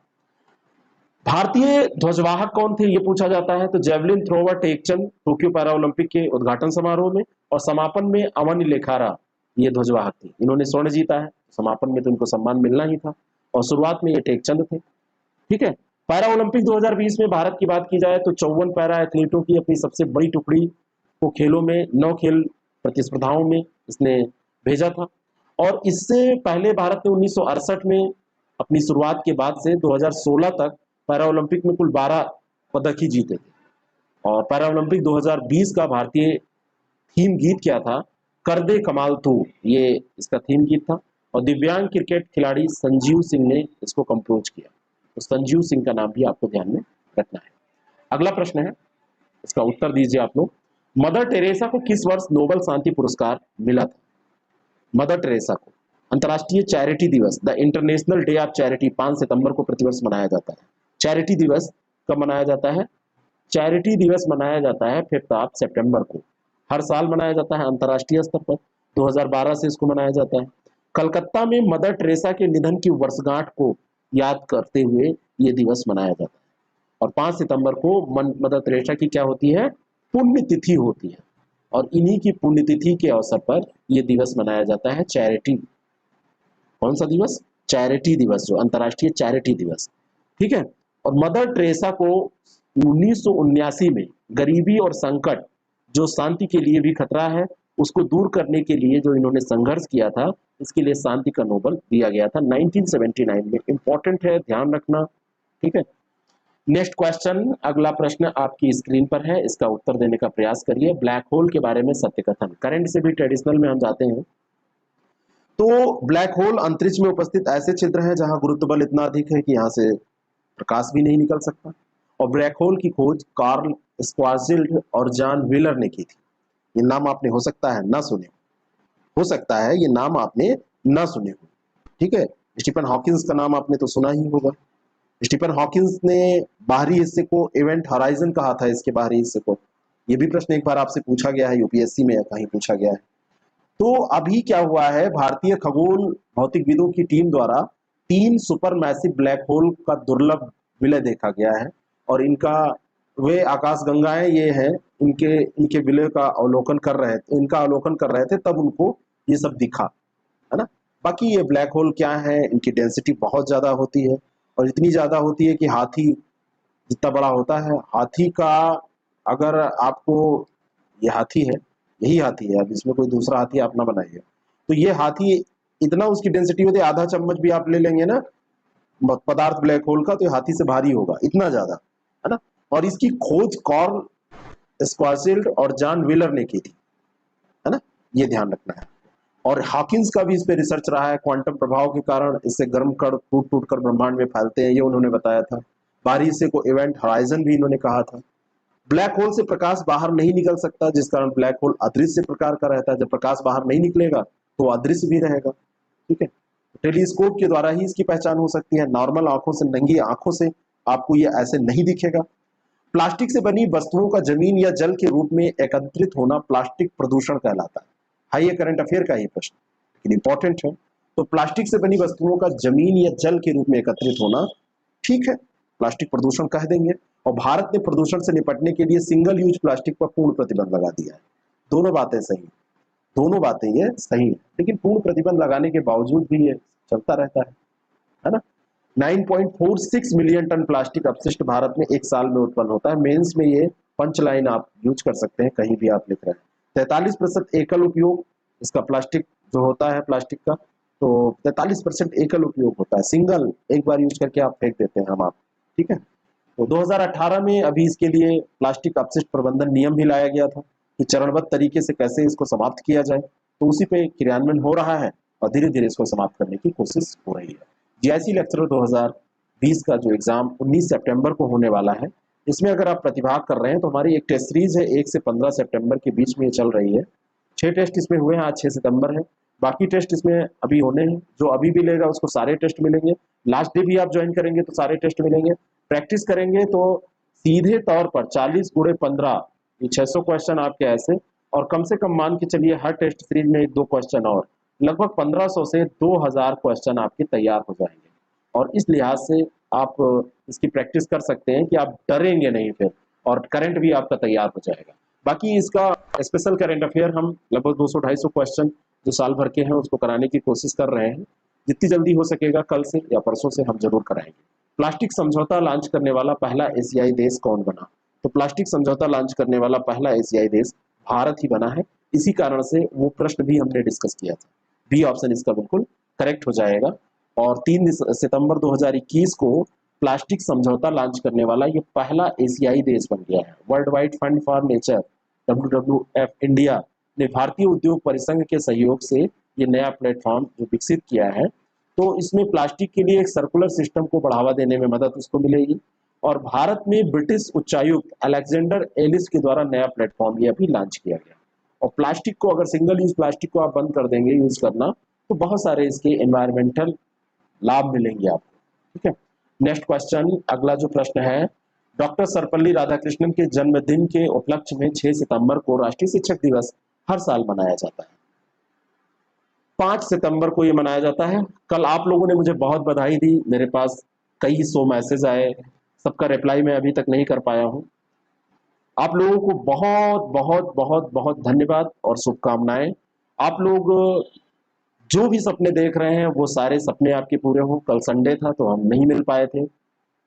भारतीय ध्वजवाहक कौन थे ये पूछा जाता है, तो javelin thrower Tekchand Tokyo para Olympic के उद्घाटन समारोह में, और समापन में अवन लेखारा ये ध्वजवाहक थे। इन्होंने स्वर्ण जीता है, समापन में तो इनको सम्मान मिलना ही था, और शुरुआत में ये टेकचंद थे। ठीक है, पैरा ओलंपिक 2020 में भारत की बात की जाए तो 54 पैरा एथलीटों की अपनी सबसे बड़ी टुकड़ी को खेलों में 9 खेल प्रतिस्पर्धाओं में इसने भेजा था। और इससे पहले भारत ने 1968 में अपनी शुरुआत के बाद से 2016 तक पैरा ओलंपिक में कुल 12 पदक ही जीते थे। और पैरा ओलंपिक 2020 का भारतीय थीम गीत क्या था? कर दे कमाल तू, ये इसका थीम गीत था। और दिव्यांग क्रिकेट खिलाड़ी संजीव सिंह ने इसको कंपोज किया। तो संजीव सिंह का नाम भी आपको ध्यान में रखना है। अगला प्रश्न है, इसका उत्तर दीजिए आप लोग। मदर टेरेसा को किस वर्ष नोबेल शांति पुरस्कार मिला था? मदर टेरेसा को अंतर्राष्ट्रीय चैरिटी दिवस, the international day of charity, 5 सितंबर को प्रतिवर्ष मनाया जाता है। चैरिटी दिवस कब मनाया जाता है? चैरिटी दिवस मनाया जाता है 5 सितंबर को, हर साल मनाया जाता है अंतर्राष्ट्रीय स्तर पर। 2012 से इसको मनाया जाता है। कलकत्ता में मदर टेरेसा के निधन की वर्षगांठ को याद करते हुए ये दिवस मनाया जाता है। और 5 सितंबर को मदर टेरेसा की क्या होती है? पुण्यतिथि होती है। और इन्हीं की पुण्यतिथि के अवसर पर यह दिवस मनाया जाता है, चैरिटी। कौन सा दिवस? चैरिटी दिवस, जो अंतर्राष्ट्रीय चैरिटी दिवस। ठीक है। और मदर टेरेसा को 1979 में गरीबी और संकट, जो शांति के लिए भी खतरा है, उसको दूर करने के लिए जो इन्होंने संघर्ष किया था, इसके लिए शांति का नोबेल दिया गया था 1979 में। इंपॉर्टेंट है, ध्यान रखना। ठीक है, नेक्स्ट क्वेश्चन, अगला प्रश्न आपकी स्क्रीन पर है, इसका उत्तर देने का प्रयास करिए। ब्लैक होल के बारे में सत्य कथन, करंट से भी ट्रेडिशनल में हम जाते हैं। तो ब्लैक होल अंतरिक्ष में उपस्थित ऐसे क्षेत्र हैं जहां गुरुत्व बल इतना अधिक है कि यहां से प्रकाश भी नहीं निकल सकता। और ब्लैक होल की खोज कार्ल स्क्वार्जिल्ड और जॉन व्हीलर ने की थी। ये नाम आपने हो सकता है ना सुने, हो सकता है ये नाम आपने ना सुने हो, ठीक है। स्टीफन हॉकिंस का नाम आपने तो सुना ही होगा। स्टीफन हॉकिंस ने बाहरी हिस्से को इवेंट हॉराइजन कहा था, इसके बाहरी हिस्से को। ये भी प्रश्न एक बार आपसे पूछा गया है, यूपीएससी में कहीं पूछा गया है। तो अभी क्या हुआ है, भारतीय खगोल भौतिकविदों की टीम द्वारा 3 सुपर मैसिव ब्लैक होल का दुर्लभ विलय देखा गया है। और इनका वे आकाशगंगाएं ये हैं, इनके इनके विलय का अवलोकन कर रहे थे, इनका अवलोकन कर रहे थे, तब उनको ये सब दिखा, है ना। बाकी ये ब्लैक होल क्या है, इनकी डेंसिटी बहुत ज्यादा होती है, और इतनी ज्यादा होती है कि हाथी जितना बड़ा होता है, हाथी का अगर आपको, ये हाथी है, यही हाथी है, अब इसमें कोई दूसरा हाथी आप ना बनाइए, तो ये हाथी इतना उसकी डेंसिटी होती है, आधा चम्मच भी आप ले लेंगे ना पदार्थ ब्लैक होल का, तो ये हाथी से भारी होगा, इतना ज्यादा, है ना। और इसकी खोज कार्ल स्क्वार्जिल्ड और जॉन व्हीलर ने की थी, है ना, ये ध्यान रखना है। और हॉकिंस का भी इस पे रिसर्च रहा है, क्वांटम प्रभाव के कारण इससे गर्म कण टूट टूट कर ब्रह्मांड में फैलते हैं, ये उन्होंने बताया था। बाहरी हिस्से को इवेंट हॉराइजन भी इन्होंने कहा था। ब्लैक होल से प्रकाश बाहर नहीं निकल सकता, जिस कारण ब्लैक होल अदृश्य प्रकार का रहता है। जब प्रकाश बाहर नहीं निकलेगा तो अदृश्य भी रहेगा, ठीक है। टेलीस्कोप के द्वारा ही इसकी पहचान हो सकती है, नॉर्मल आंखों से, नंगी आंखों से आपको ये ऐसे नहीं दिखेगा। प्लास्टिक से बनी वस्तुओं का जमीन या जल के रूप में एकत्रित होना प्लास्टिक प्रदूषण कहलाता है। हाई ये करंट अफेयर का ही प्रश्न, लेकिन इंपॉर्टेंट है। तो प्लास्टिक से बनी वस्तुओं का जमीन या जल के रूप में एकत्रित होना, ठीक है, प्लास्टिक प्रदूषण कह देंगे। और भारत ने प्रदूषण से निपटने के लिए सिंगल यूज प्लास्टिक पर पूर्ण प्रतिबंध लगा दिया है। दोनों बातें सही, दोनों बातें ये सही है, लेकिन पूर्ण प्रतिबंध लगाने के बावजूद भी ये चलता रहता है ना। 9.46 मिलियन टन प्लास्टिक अपशिष्ट भारत में एक साल में उत्पन्न होता है। मेंस में ये पंच लाइन आप यूज कर सकते हैं, कहीं भी आप लिख रहे हैं। 43% एकल उपयोग इसका प्लास्टिक जो होता है प्लास्टिक का, तो 43% एकल उपयोग होता है, सिंगल, एक बार यूज करके आप फेंक देते हैं हम आप, ठीक है। तो 2018 में अभी इसके लिए प्लास्टिक अपशिष्ट प्रबंधन नियम भी लाया गया था कि चरणबद्ध तरीके से कैसे इसको समाप्त किया जाए, तो उसी पे क्रियान्वयन हो रहा है और धीरे धीरे इसको समाप्त करने की कोशिश हो रही है। जीआईसी लेक्चरर 2020 का जो एग्जाम 19 सितंबर को होने वाला है, इसमें अगर आप प्रतिभाग कर रहे हैं तो हमारी एक टेस्ट सीरीज है, 1 से 15 सितंबर के बीच में ये चल रही है। 6 टेस्ट इसमें हुए हैं, आज 6 सितंबर है, बाकी टेस्ट इसमें अभी होने हैं। जो अभी भी लेगा उसको सारे टेस्ट मिलेंगे, लास्ट डे भी आप ज्वाइन करेंगे तो सारे टेस्ट मिलेंगे। प्रैक्टिस करेंगे तो सीधे तौर पर 40 गुणे 15, ये 600 क्वेश्चन आपके ऐसे, और कम से कम मान के चलिए हर टेस्ट सीरीज में 1-2 क्वेश्चन, और लगभग 1500 से 2000 क्वेश्चन आपके तैयार हो जाएंगे। और इस लिहाज से आप इसकी प्रैक्टिस कर सकते हैं कि आप डरेंगे नहीं फिर, और करंट भी आपका तैयार हो जाएगा। बाकी इसका स्पेशल करंट अफेयर हम लगभग 200-250 क्वेश्चन जो साल भर के हैं उसको कराने की कोशिश कर रहे हैं। जितनी जल्दी हो सकेगा कल से या परसों से हम जरूर कराएंगे। प्लास्टिक समझौता लॉन्च करने वाला पहला एशियाई देश कौन बना? तो प्लास्टिक समझौता लॉन्च करने वाला पहला एशियाई देश भारत ही बना है। इसी कारण से वो प्रश्न भी हमने डिस्कस किया था। बी ऑप्शन इसका बिल्कुल करेक्ट हो जाएगा। और 3 सितंबर 2021 को प्लास्टिक समझौता लॉन्च करने वाला ये पहला एशियाई देश बन गया है। World wide fund for nature WWF India ने भारतीय उद्योग परिसंघ के सहयोग से ये नया प्लेटफॉर्म जो विकसित किया है, तो इसमें प्लास्टिक के लिए एक सर्कुलर सिस्टम को बढ़ावा देने में मदद उसको मिलेगी। और भारत में ब्रिटिश उच्चायुक्त अलेक्जेंडर एलिस के द्वारा नया प्लेटफॉर्म ये अभी लॉन्च किया गया। और प्लास्टिक को, अगर सिंगल यूज प्लास्टिक को आप बंद कर देंगे यूज करना, तो बहुत सारे इसके एनवायरमेंटल लाभ मिलेंगे आपको, ठीक है। नेक्स्ट क्वेश्चन, अगला जो प्रश्न है, डॉक्टर सर्वपल्ली राधाकृष्णन के जन्मदिन के उपलक्ष्य में 6 सितंबर को राष्ट्रीय शिक्षक दिवस हर साल मनाया जाता है। 5 सितंबर को ये मनाया जाता है। कल आप लोगों ने मुझे बहुत बधाई दी, मेरे पास कई 100 मैसेज आए, सबका रिप्लाई मैं अभी तक नहीं कर पाया हूं। आप लोगों को बहुत बहुत बहुत बहुत धन्यवाद और शुभकामनाएं। आप लोग जो भी सपने देख रहे हैं वो सारे सपने आपके पूरे हों। कल संडे था तो हम नहीं मिल पाए थे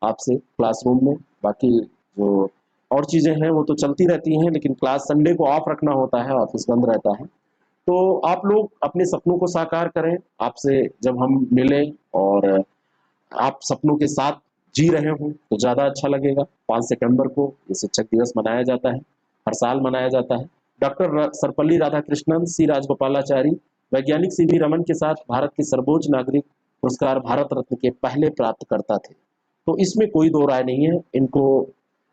आपसे क्लासरूम में, बाकी जो और चीजें हैं वो तो चलती रहती हैं, लेकिन क्लास संडे को ऑफ रखना होता है, ऑफिस बंद रहता है। तो आप लोग अपने सपनों को साकार करें। आपसे जब हम मिलें और आप सपनों के साथ जी रहे हो तो ज़्यादा अच्छा लगेगा। 5 सितंबर को ये शिक्षक दिवस मनाया जाता है, हर साल मनाया जाता है। डॉक्टर सर्वपल्ली राधाकृष्णन, सी राजगोपालाचारी, वैज्ञानिक सीवी रमन के साथ भारत के सर्वोच्च नागरिक पुरस्कार भारत रत्न के पहले प्राप्तकर्ता थे। तो इसमें कोई दो राय नहीं है, इनको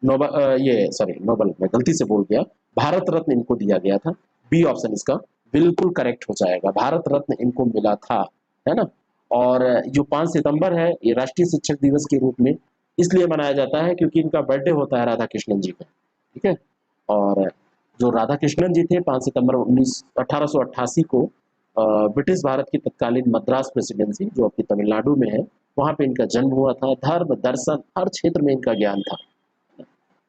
ये सॉरी नोबल, मैं गलती से बोल गया, भारत रत्न इनको दिया गया था। बी ऑप्शन इसका बिल्कुल करेक्ट हो जाएगा, भारत रत्न इनको मिला था, है ना। और जो 5 सितंबर है ये राष्ट्रीय शिक्षक दिवस के रूप में इसलिए मनाया जाता है क्योंकि इनका बर्थडे होता है राधा कृष्णन जी का, ठीक है। और जो राधा कृष्णन जी थे 5 सितंबर 1888 को ब्रिटिश भारत की तत्कालीन मद्रास प्रेसिडेंसी जो अपनी तमिलनाडु में है, वहां पे इनका जन्म हुआ था। धर्म दर्शन हर क्षेत्र में इनका ज्ञान था।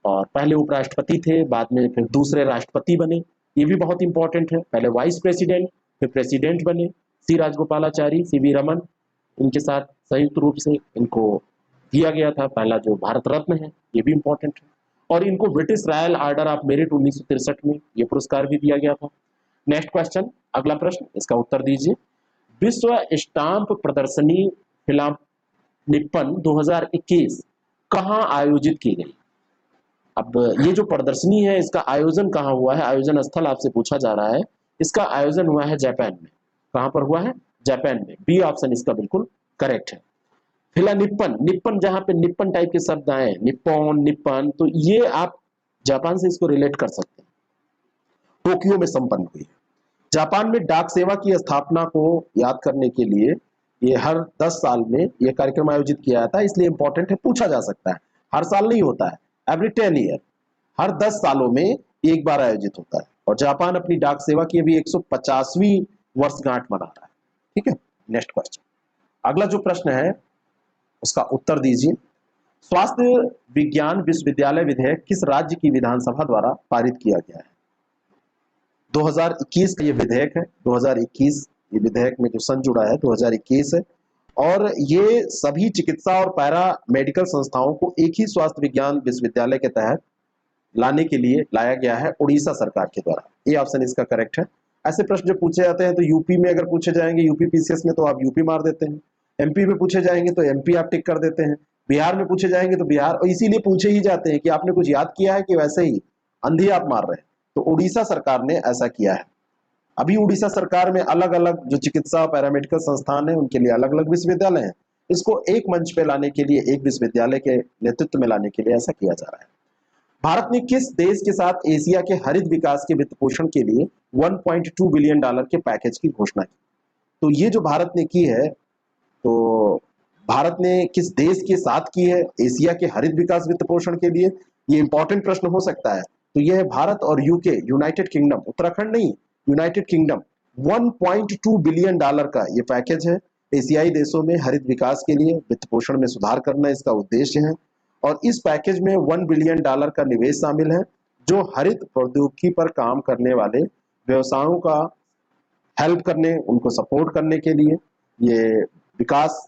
और पहले उपराष्ट्रपति थे, बाद में फिर दूसरे राष्ट्रपति बने, ये भी बहुत इंपॉर्टेंट है। पहले वाइस प्रेसिडेंट, फिर प्रेसिडेंट बने। सी राजगोपालाचारी, सी वी रमन, इनके साथ संयुक्त रूप से इनको दिया गया था पहला जो भारत रत्न है, ये भी इंपॉर्टेंट है। और इनको British royal order of merit 1963 में ये पुरस्कार भी दिया गया था। नेक्स्ट क्वेश्चन, अगला प्रश्न, इसका उत्तर दीजिए। विश्व स्टाम्प प्रदर्शनी फिल्म निप्पन 2021 कहाँ आयोजित की गई? अब ये जो प्रदर्शनी है इसका आयोजन कहाँ हुआ है, आयोजन स्थल आपसे पूछा जा रहा है। इसका आयोजन हुआ है जापान में। कहाँ पर हुआ है? जापान में। बी ऑप्शन इसका बिल्कुल करेक्ट है। फिलहाल निप्पन, निप्पन जहाँ पे निप्पन टाइप के शब्द आए, निप्पॉन, निप्पन, तो ये आप जापान से इसको रिलेट कर सकते हैं। टोक्यो में संपन्न हुई है। जापान में डाक सेवा की स्थापना को याद करने के लिए ये हर 10 साल में ये कार्यक्रम आयोजित किया जाता है, इसलिए इंपॉर्टेंट है, पूछा जा सकता है। हर साल नहीं होता है, एवरी 10 ईयर, हर 10 सालों में एक बार आयोजित होता है। और जापान अपनी डाक सेवा की अभी 150वीं वर्षगांठ मना रहा है, ठीक है। नेक्स्ट क्वेश्चन, अगला जो प्रश्न है उसका उत्तर दीजिए। स्वास्थ्य विज्ञान विश्वविद्यालय विधेयक किस राज्य की विधानसभा द्वारा पारित किया गया है? 2021 का ये विधेयक है। 2021 ये विधेयक में जो सन जुड़ा है 2021 है। और ये सभी चिकित्सा और पैरा मेडिकल संस्थाओं को एक ही स्वास्थ्य विज्ञान विश्वविद्यालय के तहत लाने के लिए लाया गया है उड़ीसा सरकार के द्वारा। ये ऑप्शन इसका करेक्ट है। ऐसे प्रश्न जो पूछे जाते हैं तो यूपी में अगर पूछे जाएंगे, यूपी पीसीएस में, तो आप यूपी मार देते हैं। एमपी में पूछे जाएंगे तो एमपी आप टिक कर देते हैं। बिहार में पूछे जाएंगे तो बिहार, और इसीलिए पूछे ही जाते हैं कि आपने कुछ याद किया है कि वैसे ही अंधी आप मार रहे हैं। तो उड़ीसा सरकार ने ऐसा किया है। अभी उड़ीसा सरकार में अलग अलग जो चिकित्सा और पैरामेडिकल संस्थान है उनके लिए अलग अलग विश्वविद्यालय हैं। इसको एक मंच पे लाने के लिए, एक विश्वविद्यालय के नेतृत्व में लाने के लिए ऐसा किया जा रहा है। भारत ने किस देश के साथ एशिया के हरित विकास के वित्त पोषण के लिए 1.2 बिलियन डॉलर के पैकेज की घोषणा की? तो ये जो भारत ने की है, तो भारत ने किस देश के साथ की है एशिया के हरित विकास वित्त पोषण के लिए, ये इंपॉर्टेंट प्रश्न हो सकता है। तो यह है भारत और यूके, यूनाइटेड किंगडम, उत्तराखंड नहीं, यूनाइटेड किंगडम। 1.2 बिलियन डॉलर का ये पैकेज है। एशियाई देशों में हरित विकास के लिए वित्त पोषण में सुधार करना इसका उद्देश्य है। और इस पैकेज में 1 बिलियन डॉलर का निवेश शामिल है जो हरित प्रौद्योगिकी पर काम करने वाले व्यवसायों का हेल्प करने, उनको सपोर्ट करने के लिए ये विकास,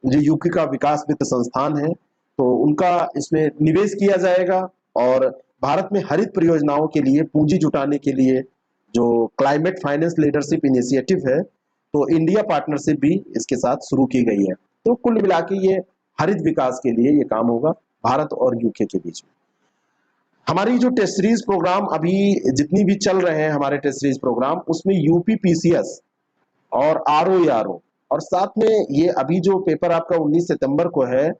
जो यूके का विकास वित्त संस्थान है, तो उनका इसमें निवेश किया जाएगा। और भारत में हरित परियोजनाओं के लिए पूंजी जुटाने के लिए जो क्लाइमेट फाइनेंस लीडरशिप इनिशिएटिव है, तो इंडिया पार्टनरशिप भी इसके साथ शुरू की गई है। तो कुल मिला के ये हरित विकास के लिए ये काम होगा भारत और यूके के बीच में। हमारी जो टेस्ट सीरीज प्रोग्राम अभी जितनी भी चल रहे हैं हमारे टेस्ट सीरीज प्रोग्राम, उसमें यूपी पीसीएस और आरओ और साथ में ये अभी जो पेपर आपका 19 सितंबर को है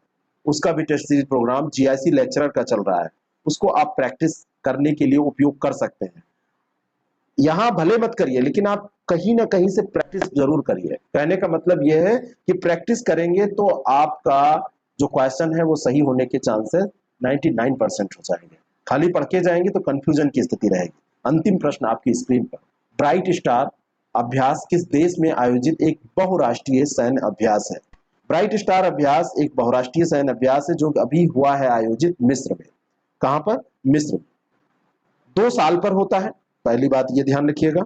उसका भी test series programme GIC lecturer का चल रहा है, उसको आप प्रैक्टिस करने के लिए उपयोग कर सकते हैं। यहाँ भले मत करिए लेकिन आप कहीं ना कहीं से प्रैक्टिस जरूर करिए। कहने का मतलब यह है कि प्रैक्टिस करेंगे तो आपका जो क्वेश्चन है वो सही होने के चांसेस 99% हो जाएंगे। खाली पढ़ के जाएंगे तो कंफ्यूजन की स्थिति रहेगी। अंतिम प्रश्न आपकी स्क्रीन पर, ब्राइट स्टार अभ्यास किस देश में आयोजित एक बहुराष्ट्रीय सैन्य अभ्यास है? ब्राइट स्टार अभ्यास एक बहुराष्ट्रीय सैन्य अभ्यास है जो अभी हुआ है आयोजित मिस्र में। कहां पर? मिस्र में। 2 साल पर होता है, पहली बात ये ध्यान रखिएगा।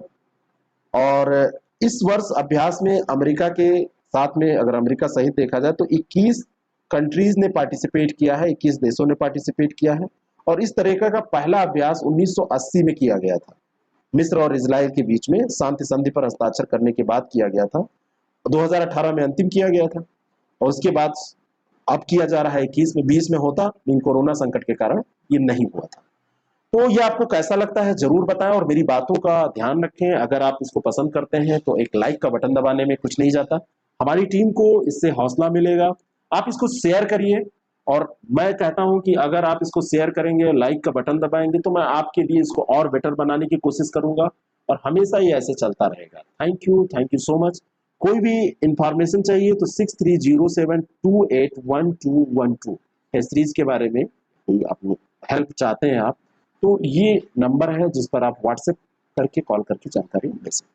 और इस वर्ष अभ्यास में अमेरिका के साथ में, अगर अमेरिका सहित देखा जाए तो 21 कंट्रीज ने पार्टिसिपेट किया है, 21 देशों ने पार्टिसिपेट किया है। और इस तरीका का पहला अभ्यास 1980 में किया गया था, मिस्र और इजराइल के बीच में शांति संधि पर हस्ताक्षर करने के बाद किया गया था। 2018 में अंतिम किया गया था और उसके बाद अब किया जा रहा है 21 में। 20 में होता लेकिन कोरोना संकट के कारण ये नहीं हुआ था। तो ये आपको कैसा लगता है जरूर बताएं और मेरी बातों का ध्यान रखें। अगर आप इसको पसंद करते हैं तो एक लाइक का बटन दबाने में कुछ नहीं जाता, हमारी टीम को इससे हौसला मिलेगा। आप इसको शेयर करिए और मैं कहता हूं कि अगर आप इसको शेयर करेंगे, लाइक का बटन दबाएंगे, तो मैं आपके लिए इसको और बेटर बनाने की कोशिश करूंगा और हमेशा ही ऐसे चलता रहेगा। Thank you so much. कोई भी इंफॉर्मेशन चाहिए तो 6307281212 सीरीज के बारे में कोई अपनी हेल्प चाहते हैं आप, तो ये नंबर है जिस पर आप व्हाट्सएप करके कॉल करके जानकारी ले सकते हैं।